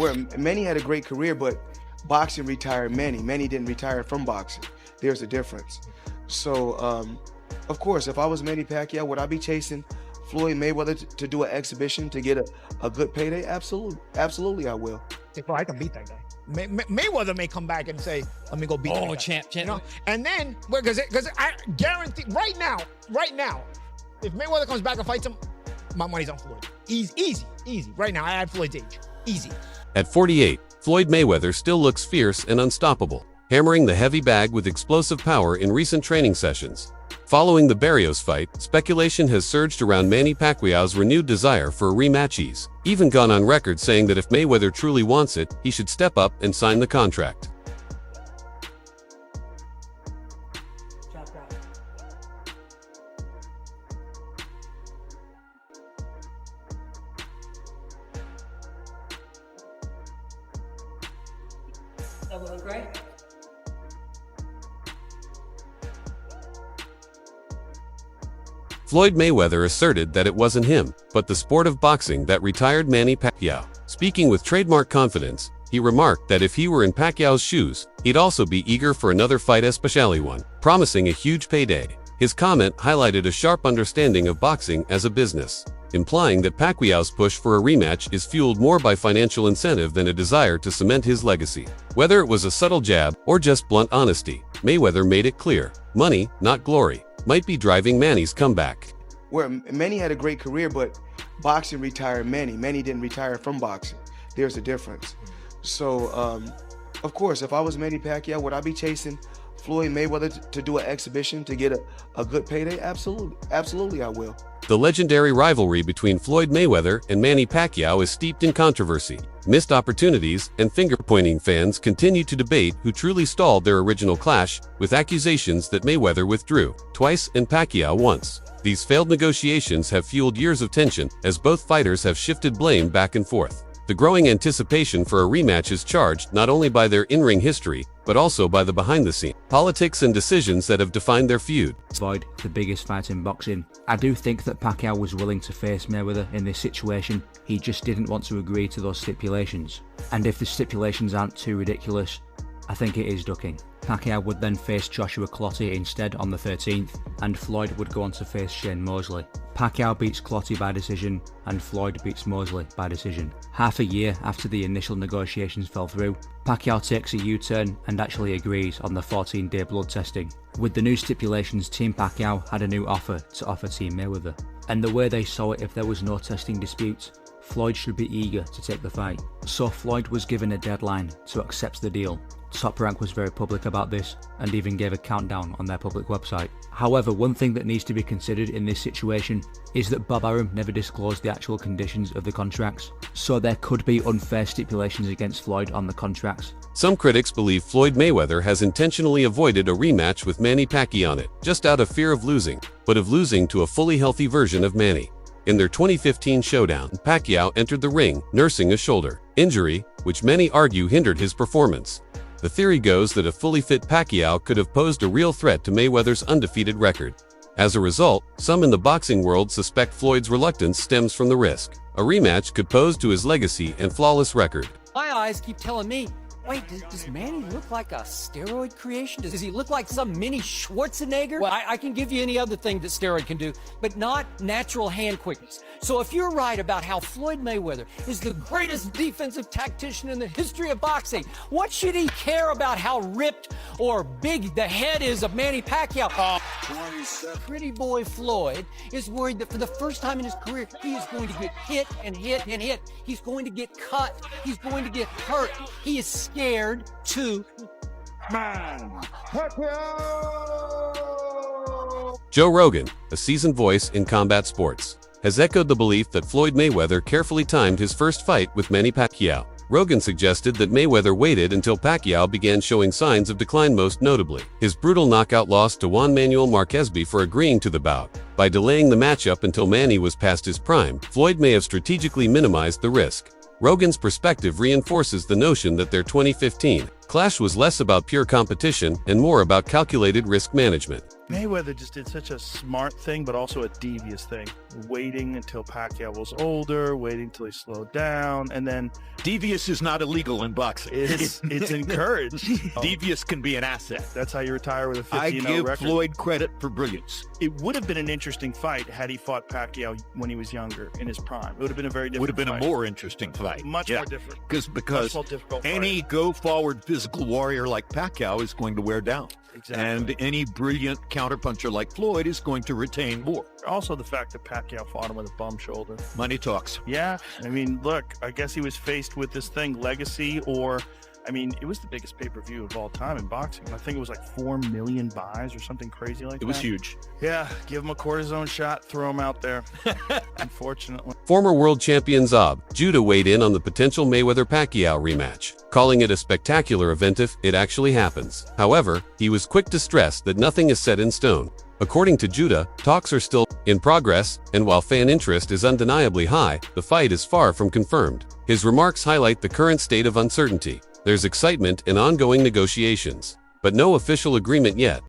where Manny had a great career, but boxing retired Manny. Manny didn't retire from boxing. There's a difference. So, of course, if I was Manny Pacquiao, would I be chasing Floyd Mayweather to do an exhibition to get a good payday? Absolutely. Absolutely, I will. Well, I can beat that guy. Mayweather may come back and say, let me go beat that guy. Champ. You know? And then, because I guarantee, right now, if Mayweather comes back and fights him, my money's on Floyd. Easy. Right now, I add Floyd's age. Easy. At 48, Floyd Mayweather still looks fierce and unstoppable, hammering the heavy bag with explosive power in recent training sessions. Following the Barrios fight, speculation has surged around Manny Pacquiao's renewed desire for a rematch. He's even gone on record saying that if Mayweather truly wants it, he should step up and sign the contract. That look great. Floyd Mayweather asserted that it wasn't him, but the sport of boxing that retired Manny Pacquiao. Speaking with trademark confidence, he remarked that if he were in Pacquiao's shoes, he'd also be eager for another fight, especially one, promising a huge payday. His comment highlighted a sharp understanding of boxing as a business, implying that Pacquiao's push for a rematch is fueled more by financial incentive than a desire to cement his legacy. Whether it was a subtle jab or just blunt honesty, Mayweather made it clear, money, not glory, might be driving Manny's comeback. Where Manny had a great career, but boxing retired Manny. Manny didn't retire from boxing. There's a difference. So, of course, if I was Manny Pacquiao, would I be chasing Floyd Mayweather to do an exhibition to get a good payday? Absolutely, I will. The legendary rivalry between Floyd Mayweather and Manny Pacquiao is steeped in controversy, missed opportunities, and finger-pointing. Fans continue to debate who truly stalled their original clash, with accusations that Mayweather withdrew twice and Pacquiao once. These failed negotiations have fueled years of tension, as both fighters have shifted blame back and forth. The growing anticipation for a rematch is charged not only by their in-ring history, but also by the behind-the-scenes politics and decisions that have defined their feud. Floyd, the biggest fight in boxing. I do think that Pacquiao was willing to face Mayweather in this situation. He just didn't want to agree to those stipulations. And if the stipulations aren't too ridiculous, I think it is ducking. Pacquiao would then face Joshua Clottey instead on the 13th, and Floyd would go on to face Shane Mosley. Pacquiao beats Clottey by decision, and Floyd beats Mosley by decision. Half a year after the initial negotiations fell through, Pacquiao takes a U-turn and actually agrees on the 14-day blood testing. With the new stipulations, Team Pacquiao had a new offer to offer Team Mayweather. And the way they saw it, if there was no testing disputes, Floyd should be eager to take the fight. So Floyd was given a deadline to accept the deal. Top Rank was very public about this and even gave a countdown on their public website. However, one thing that needs to be considered in this situation is that Bob Arum never disclosed the actual conditions of the contracts, so there could be unfair stipulations against Floyd on the contracts. Some critics believe Floyd Mayweather has intentionally avoided a rematch with Manny Pacquiao on it, just out of fear of losing, but of losing to a fully healthy version of Manny. In their 2015 showdown, Pacquiao entered the ring nursing a shoulder injury, which many argue hindered his performance. The theory goes that a fully fit Pacquiao could have posed a real threat to Mayweather's undefeated record. As a result, some in the boxing world suspect Floyd's reluctance stems from the risk a rematch could pose to his legacy and flawless record. My eyes keep telling me, wait, does Manny look like a steroid creation? Does he look like some mini Schwarzenegger? Well, I can give you any other thing that steroid can do, but not natural hand quickness. So if you're right about how Floyd Mayweather is the greatest defensive tactician in the history of boxing, what should he care about how ripped or big the head is of Manny Pacquiao? Pretty boy Floyd is worried that for the first time in his career, he is going to get hit and hit and hit. He's going to get cut. He's going to get hurt. He is scared to Joe Rogan, a seasoned voice in combat sports, has echoed the belief that Floyd Mayweather carefully timed his first fight with Manny Pacquiao. Rogan suggested that Mayweather waited until Pacquiao began showing signs of decline, most notably his brutal knockout loss to Juan Manuel Marquez. Before agreeing to the bout. By delaying the matchup until Manny was past his prime, Floyd may have strategically minimized the risk. Rogan's perspective reinforces the notion that their 2015 clash was less about pure competition and more about calculated risk management. Mayweather just did such a smart thing, but also a devious thing. Waiting until Pacquiao was older, waiting until he slowed down, and then Devious is not illegal in boxing. it's encouraged. Devious can be an asset. That's how you retire with a 50-0 I give record. Floyd credit for brilliance. It would have been an interesting fight had he fought Pacquiao when he was younger, in his prime. It would have been a very different Would have been fight. a more interesting fight. Much more different. Because Much more difficult any go-forward physical warrior like Pacquiao is going to wear down. Exactly. And any brilliant counterpuncher like Floyd is going to retain more. Also, the fact that Pacquiao fought him with a bum shoulder. Money talks. Yeah, I mean, look, I guess he was faced with this thing, legacy, or, I mean, it was the biggest pay-per-view of all time in boxing. I think it was like 4 million buys or something crazy like that. It was huge. Yeah, give him a cortisone shot, throw him out there. Unfortunately. Former world champion Zob Judah weighed in on the potential Mayweather-Pacquiao rematch, calling it a spectacular event if it actually happens. However, he was quick to stress that nothing is set in stone. According to Judah, talks are still in progress, and while fan interest is undeniably high, the fight is far from confirmed. His remarks highlight the current state of uncertainty. There's excitement and ongoing negotiations, but no official agreement yet.